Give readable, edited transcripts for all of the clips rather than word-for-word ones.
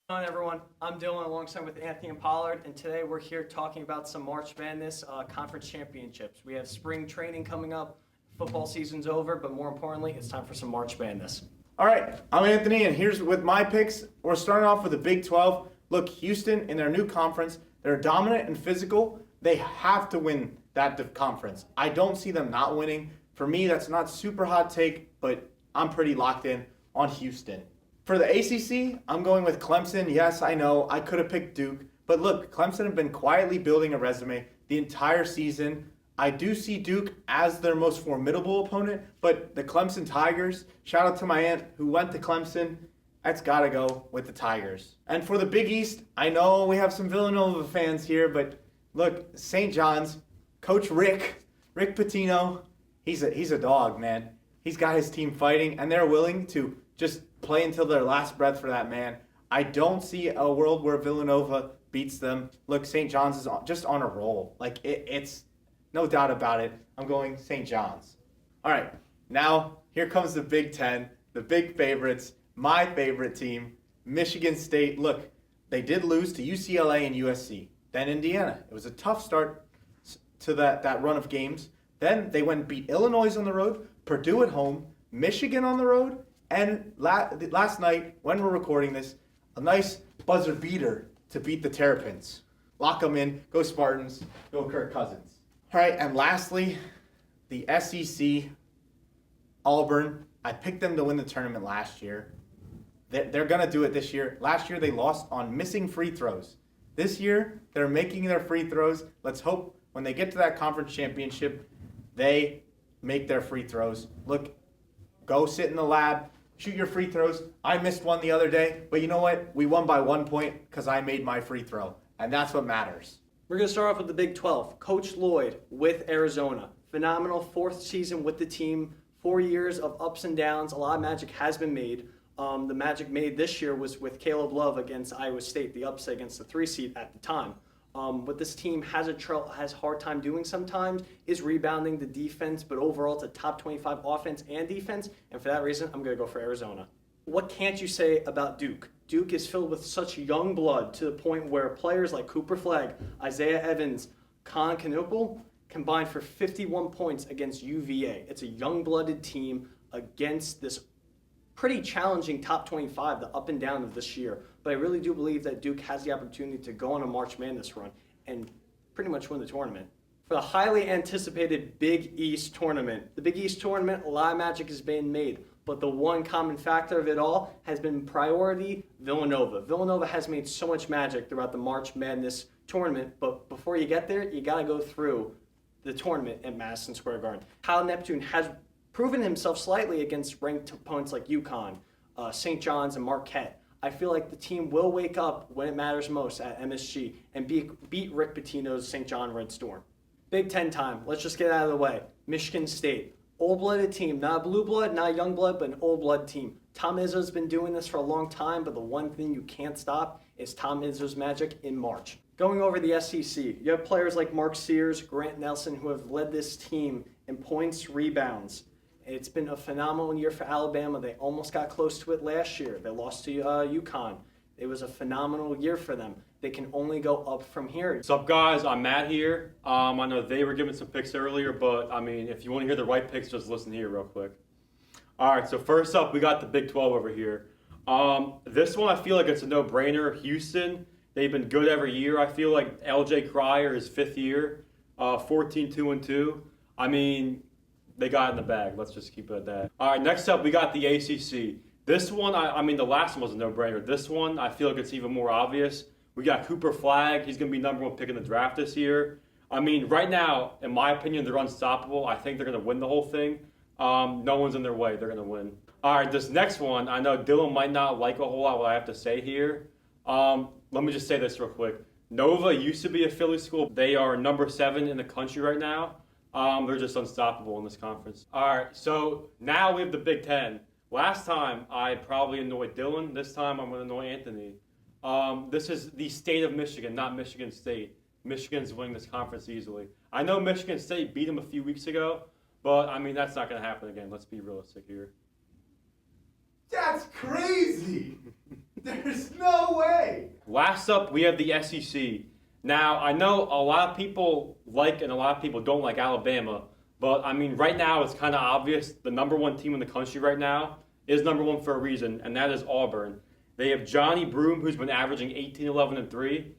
Hello, everyone. I'm Dylan alongside with Anthony and Pollard, and today we're here talking about some March Madness conference championships. We have spring training coming up, football season's over, but more importantly, it's time for some March Madness. All right, I'm Anthony, and here's with my picks. We're starting off with the Big 12. Look, Houston in their new conference, they're dominant and physical. They have to win that conference. I don't see them not winning. For me, that's not super hot take, but I'm pretty locked in on Houston. For the ACC, I'm going with Clemson. Yes, I know, I could have picked Duke. But look, Clemson have been quietly building a resume the entire season. I do see Duke as their most formidable opponent, but the Clemson Tigers, shout out to my aunt who went to Clemson, that's got to go with the Tigers. And for the Big East, I know we have some Villanova fans here, but look, St. John's, Coach Rick Pitino, he's a dog, man. He's got his team fighting, and they're willing to just play until their last breath for that man. I don't see a world where Villanova beats them. Look, St. John's is just on a roll. Like, it's no doubt about it. I'm going St. John's. All right, now here comes the Big Ten, the big favorites, my favorite team, Michigan State. Look, they did lose to UCLA and USC, then Indiana. It was a tough start to that run of games. Then they went and beat Illinois on the road, Purdue at home, Michigan on the road, and last night, when we're recording this, a nice buzzer beater to beat the Terrapins. Lock them in. Go Spartans. Go Kirk Cousins. All right, and lastly, the SEC, Auburn. I picked them to win the tournament last year. They're going to do it this year. Last year, they lost on missing free throws. This year, they're making their free throws. Let's hope when they get to that conference championship, they make their free throws. Look, go sit in the lab. Shoot your free throws. I missed one the other day, but you know what? We won by 1 point because I made my free throw, and that's what matters. We're going to start off with the Big 12. Coach Lloyd with Arizona. Phenomenal fourth season with the team. 4 years of ups and downs. A lot of magic has been made. The magic made this year was with Caleb Love against Iowa State, the upset against the 3 seed at the time. What this team has a hard time doing sometimes is rebounding the defense, but overall it's a top 25 offense and defense, and for that reason, I'm going to go for Arizona. What can't you say about Duke? Duke is filled with such young blood to the point where players like Cooper Flagg, Isaiah Evans, Con Canopal combined for 51 points against UVA. It's a young-blooded team against this pretty challenging top 25, the up and down of this year. But I really do believe that Duke has the opportunity to go on a March Madness run and pretty much win the tournament. For the highly anticipated Big East tournament, the Big East tournament, a lot of magic has been made, but the one common factor of it all has been priority Villanova. Villanova has made so much magic throughout the March Madness tournament, but before you get there, you got to go through the tournament at Madison Square Garden. Kyle Neptune has proven himself slightly against ranked opponents like UConn, St. John's, and Marquette. I feel like the team will wake up when it matters most at MSG and beat Rick Pitino's St. John Red Storm. Big Ten time. Let's just get out of the way. Michigan State. Old-blooded team. Not a blue blood, not a young blood, but an old-blood team. Tom Izzo's been doing this for a long time, but the one thing you can't stop is Tom Izzo's magic in March. Going over the SEC, you have players like Mark Sears, Grant Nelson, who have led this team in points, rebounds. It's been a phenomenal year for Alabama. They almost got close to it last year. They lost to UConn. It was a phenomenal year for them. They can only go up from here. What's up, guys? I'm Matt here. I know they were giving some picks earlier, but I mean, if you want to hear the right picks, just listen here real quick. All right, so first up, we got the Big 12 over here. This one, I feel like it's a no-brainer. Houston, they've been good every year. I feel like L.J. Cryer, his fifth year, 14-2-2. I mean, they got it in the bag. Let's just keep it at that. All right, next up, we got the ACC. This one, I mean, the last one was a no-brainer. This one, I feel like it's even more obvious. We got Cooper Flagg. He's going to be #1 pick in the draft this year. I mean, right now, in my opinion, they're unstoppable. I think they're going to win the whole thing. No one's in their way. They're going to win. All right, this next one, I know Dylan might not like a whole lot what I have to say here. Let me just say this real quick. Nova used to be a Philly school. They are #7 in the country right now. They're just unstoppable in this conference. All right, so now we have the Big Ten. Last time, I probably annoyed Dylan. This time, I'm going to annoy Anthony. This is the state of Michigan, not Michigan State. Michigan's winning this conference easily. I know Michigan State beat them a few weeks ago, but, I mean, that's not going to happen again. Let's be realistic here. That's crazy. There's no way. Last up, we have the SEC. Now, I know a lot of people like and a lot of people don't like Alabama, but I mean, right now it's kind of obvious the number one team in the country right now is number one for a reason, and that is Auburn. They have Johnny Broome, who's been averaging 18, 11, and 3,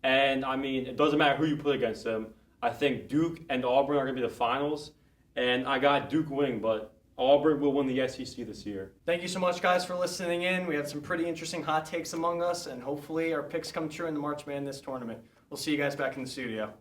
and I mean, it doesn't matter who you put against them. I think Duke and Auburn are going to be the finals, and I got Duke winning, but Auburn will win the SEC this year. Thank you so much, guys, for listening in. We had some pretty interesting hot takes among us, and hopefully our picks come true in the March Madness tournament. We'll see you guys back in the studio.